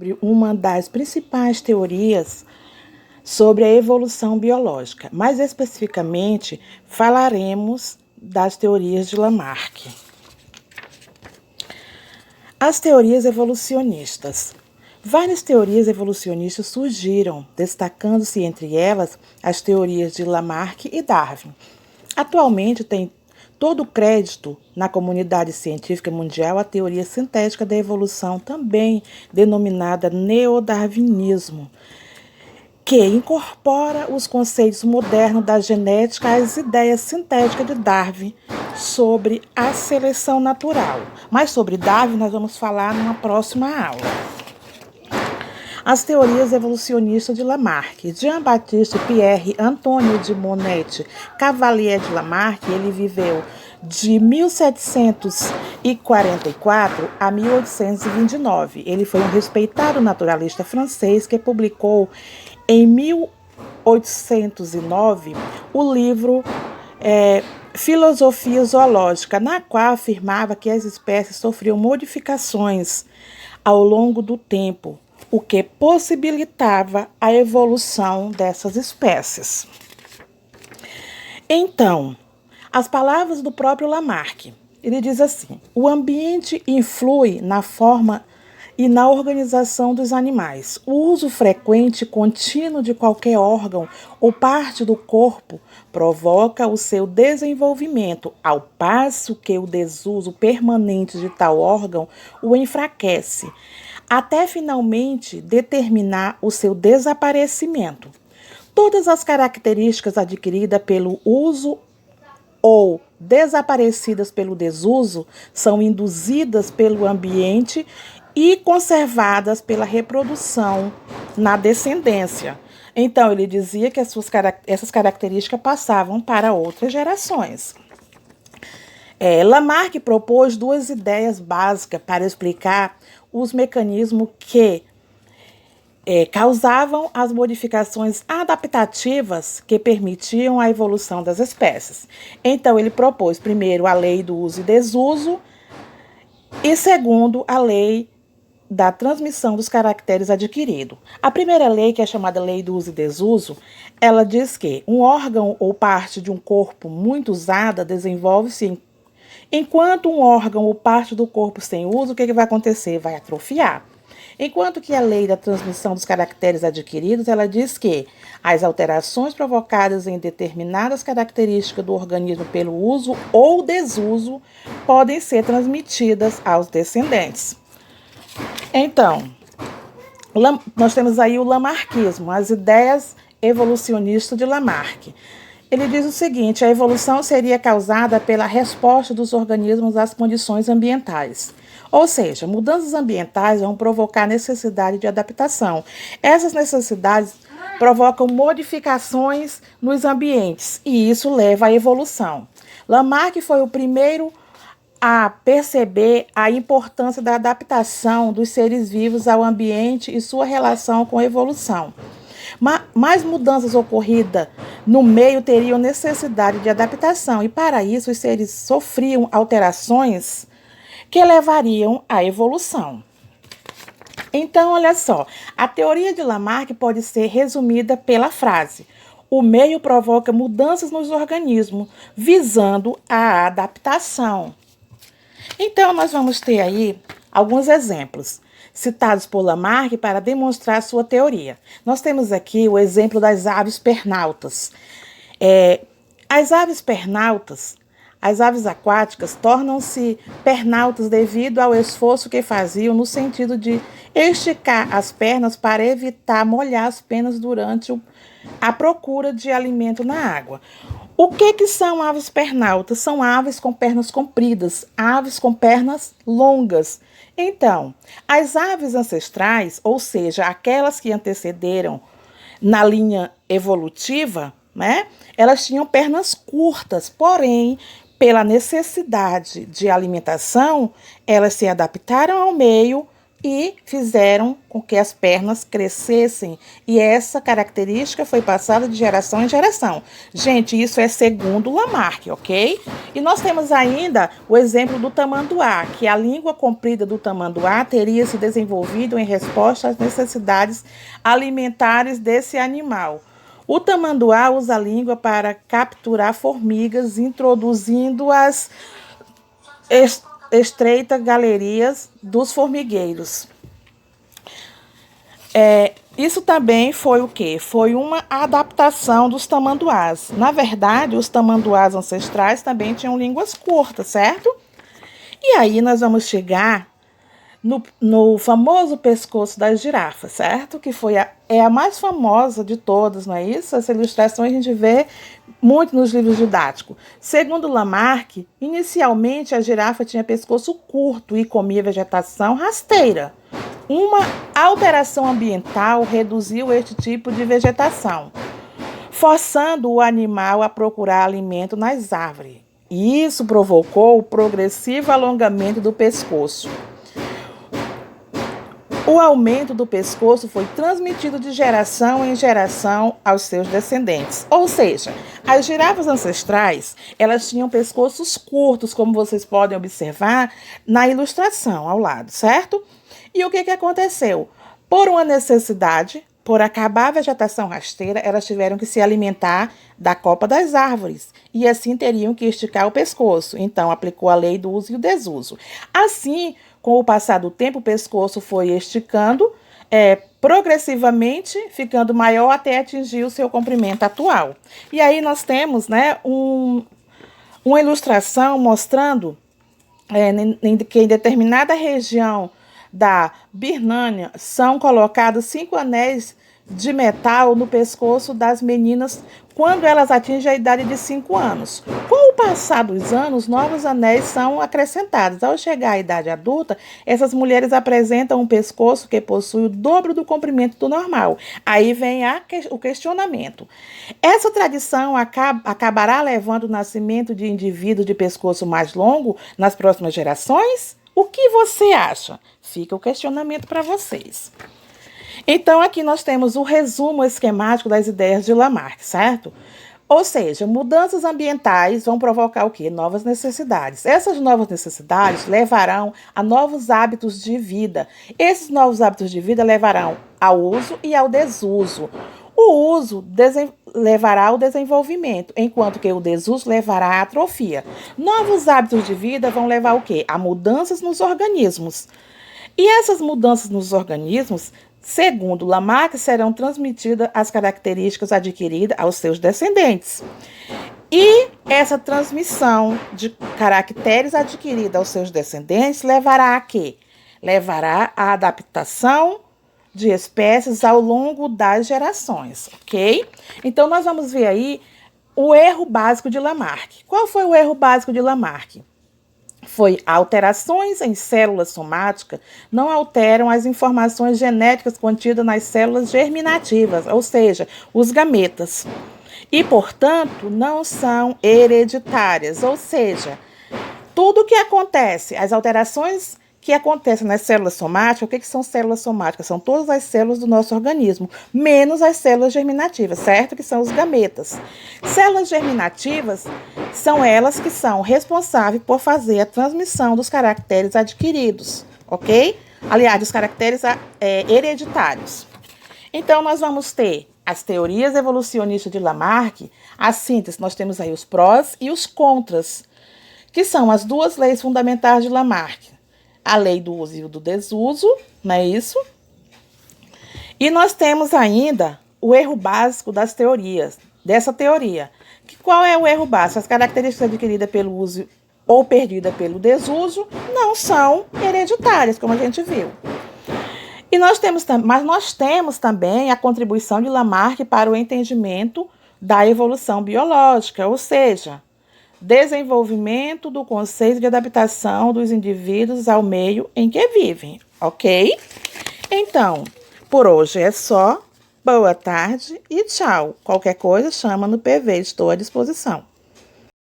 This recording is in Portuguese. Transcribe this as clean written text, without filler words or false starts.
sobre uma das principais teorias sobre a evolução biológica. Mais especificamente, falaremos das teorias de Lamarck. As teorias evolucionistas. Várias teorias evolucionistas surgiram, destacando-se entre elas as teorias de Lamarck e Darwin. Atualmente tem todo o crédito na comunidade científica mundial à teoria sintética da evolução, também denominada neodarwinismo, que incorpora os conceitos modernos da genética às ideias sintéticas de Darwin sobre a seleção natural. Mas sobre Darwin nós vamos falar numa próxima aula. As teorias evolucionistas de Lamarck. Jean-Baptiste Pierre Antoine de Monnet Cavalier de Lamarck, ele viveu de 1744 a 1829. Ele foi um respeitado naturalista francês que publicou em 1809 o livro Filosofia Zoológica, na qual afirmava que as espécies sofriam modificações ao longo do tempo, o que possibilitava a evolução dessas espécies. Então, as palavras do próprio Lamarck, ele diz assim: o ambiente influi na forma e na organização dos animais. O uso frequente e contínuo de qualquer órgão ou parte do corpo provoca o seu desenvolvimento, ao passo que o desuso permanente de tal órgão o enfraquece, até finalmente determinar o seu desaparecimento. Todas as características adquiridas pelo uso ou desaparecidas pelo desuso são induzidas pelo ambiente e conservadas pela reprodução na descendência. Então, ele dizia que essas características passavam para outras gerações. Lamarck propôs duas ideias básicas para explicar os mecanismos que causavam as modificações adaptativas que permitiam a evolução das espécies. Então, ele propôs, primeiro, a lei do uso e desuso, e segundo, a lei da transmissão dos caracteres adquiridos. A primeira lei, que é chamada lei do uso e desuso, ela diz que um órgão ou parte de um corpo muito usada desenvolve-se enquanto um órgão ou parte do corpo sem uso, o que vai acontecer? Vai atrofiar. Enquanto que a lei da transmissão dos caracteres adquiridos, ela diz que as alterações provocadas em determinadas características do organismo pelo uso ou desuso podem ser transmitidas aos descendentes. Então, nós temos aí o lamarckismo, as ideias evolucionistas de Lamarck. Ele diz o seguinte: a evolução seria causada pela resposta dos organismos às condições ambientais. Ou seja, mudanças ambientais vão provocar necessidade de adaptação. Essas necessidades provocam modificações nos ambientes e isso leva à evolução. Lamarck foi o primeiro a perceber a importância da adaptação dos seres vivos ao ambiente e sua relação com a evolução. Mais mudanças ocorridas no meio teriam necessidade de adaptação, e para isso os seres sofriam alterações que levariam à evolução. Então, olha só, a teoria de Lamarck pode ser resumida pela frase: o meio provoca mudanças nos organismos, visando a adaptação. Então, nós vamos ter aí alguns exemplos citados por Lamarck para demonstrar sua teoria. Nós temos aqui o exemplo das aves pernaltas. As aves pernaltas, as aves aquáticas, tornam-se pernaltas devido ao esforço que faziam no sentido de esticar as pernas para evitar molhar as penas durante a procura de alimento na água. O que são aves pernaltas? São aves com pernas compridas, aves com pernas longas. Então, as aves ancestrais, ou seja, aquelas que antecederam na linha evolutiva, né, elas tinham pernas curtas, porém, pela necessidade de alimentação, elas se adaptaram ao meio e fizeram com que as pernas crescessem. E essa característica foi passada de geração em geração. Gente, isso é segundo Lamarck, ok? E nós temos ainda o exemplo do tamanduá, que a língua comprida do tamanduá teria se desenvolvido em resposta às necessidades alimentares desse animal. O tamanduá usa a língua para capturar formigas, introduzindo-as estreitas galerias dos formigueiros. Isso também foi o quê? Foi uma adaptação dos tamanduás. Na verdade, os tamanduás ancestrais também tinham línguas curtas, certo? E aí nós vamos chegar no famoso pescoço das girafas, certo? Que é a mais famosa de todas, não é isso? Essa ilustração a gente vê muito nos livros didáticos. Segundo Lamarck, inicialmente a girafa tinha pescoço curto e comia vegetação rasteira. Uma alteração ambiental reduziu este tipo de vegetação, forçando o animal a procurar alimento nas árvores. E isso provocou o progressivo alongamento do pescoço. O aumento do pescoço foi transmitido de geração em geração aos seus descendentes. Ou seja, as girafas ancestrais, elas tinham pescoços curtos, como vocês podem observar na ilustração ao lado, certo? E o que aconteceu? Por uma necessidade, por acabar a vegetação rasteira, elas tiveram que se alimentar da copa das árvores e assim teriam que esticar o pescoço. Então, aplicou a lei do uso e o desuso. Assim, com o passar do tempo, o pescoço foi esticando progressivamente, ficando maior até atingir o seu comprimento atual. E aí nós temos, né, uma ilustração mostrando que em determinada região da Birmânia são colocados 5 anéis de metal no pescoço das meninas quando elas atingem a idade de 5 anos. Com o passar dos anos, novos anéis são acrescentados. Ao chegar à idade adulta, essas mulheres apresentam um pescoço que possui o dobro do comprimento do normal. Aí vem o questionamento. Essa tradição acabará levando o nascimento de indivíduos de pescoço mais longo nas próximas gerações? O que você acha? Fica o questionamento para vocês. Então, aqui nós temos o resumo esquemático das ideias de Lamarck, certo? Ou seja, mudanças ambientais vão provocar o quê? Novas necessidades. Essas novas necessidades levarão a novos hábitos de vida. Esses novos hábitos de vida levarão ao uso e ao desuso. O uso levará ao desenvolvimento, enquanto que o desuso levará à atrofia. Novos hábitos de vida vão levar o quê? A mudanças nos organismos. E essas mudanças nos organismos, segundo Lamarck, serão transmitidas as características adquiridas aos seus descendentes. E essa transmissão de caracteres adquirida aos seus descendentes levará a quê? Levará à adaptação de espécies ao longo das gerações, ok? Então, nós vamos ver aí o erro básico de Lamarck. Qual foi o erro básico de Lamarck? Foi alterações em células somáticas não alteram as informações genéticas contidas nas células germinativas, ou seja, os gametas. E, portanto, não são hereditárias, ou seja, tudo o que acontece, as alterações que acontecem nas células somáticas, o que são células somáticas? São todas as células do nosso organismo, menos as células germinativas, certo? Que são os gametas. Células germinativas são elas que são responsáveis por fazer a transmissão dos caracteres adquiridos, ok? Aliás, dos caracteres hereditários. Então, nós vamos ter as teorias evolucionistas de Lamarck, a síntese, nós temos aí os prós e os contras, que são as duas leis fundamentais de Lamarck. A lei do uso e do desuso, não é isso? E nós temos ainda o erro básico das teorias, dessa teoria. Qual é o erro básico? As características adquiridas pelo uso ou perdidas pelo desuso não são hereditárias, como a gente viu. Mas nós temos também a contribuição de Lamarck para o entendimento da evolução biológica, ou seja, desenvolvimento do conceito de adaptação dos indivíduos ao meio em que vivem, ok? Então, por hoje é só. Boa tarde e tchau. Qualquer coisa, chama no PV, estou à disposição.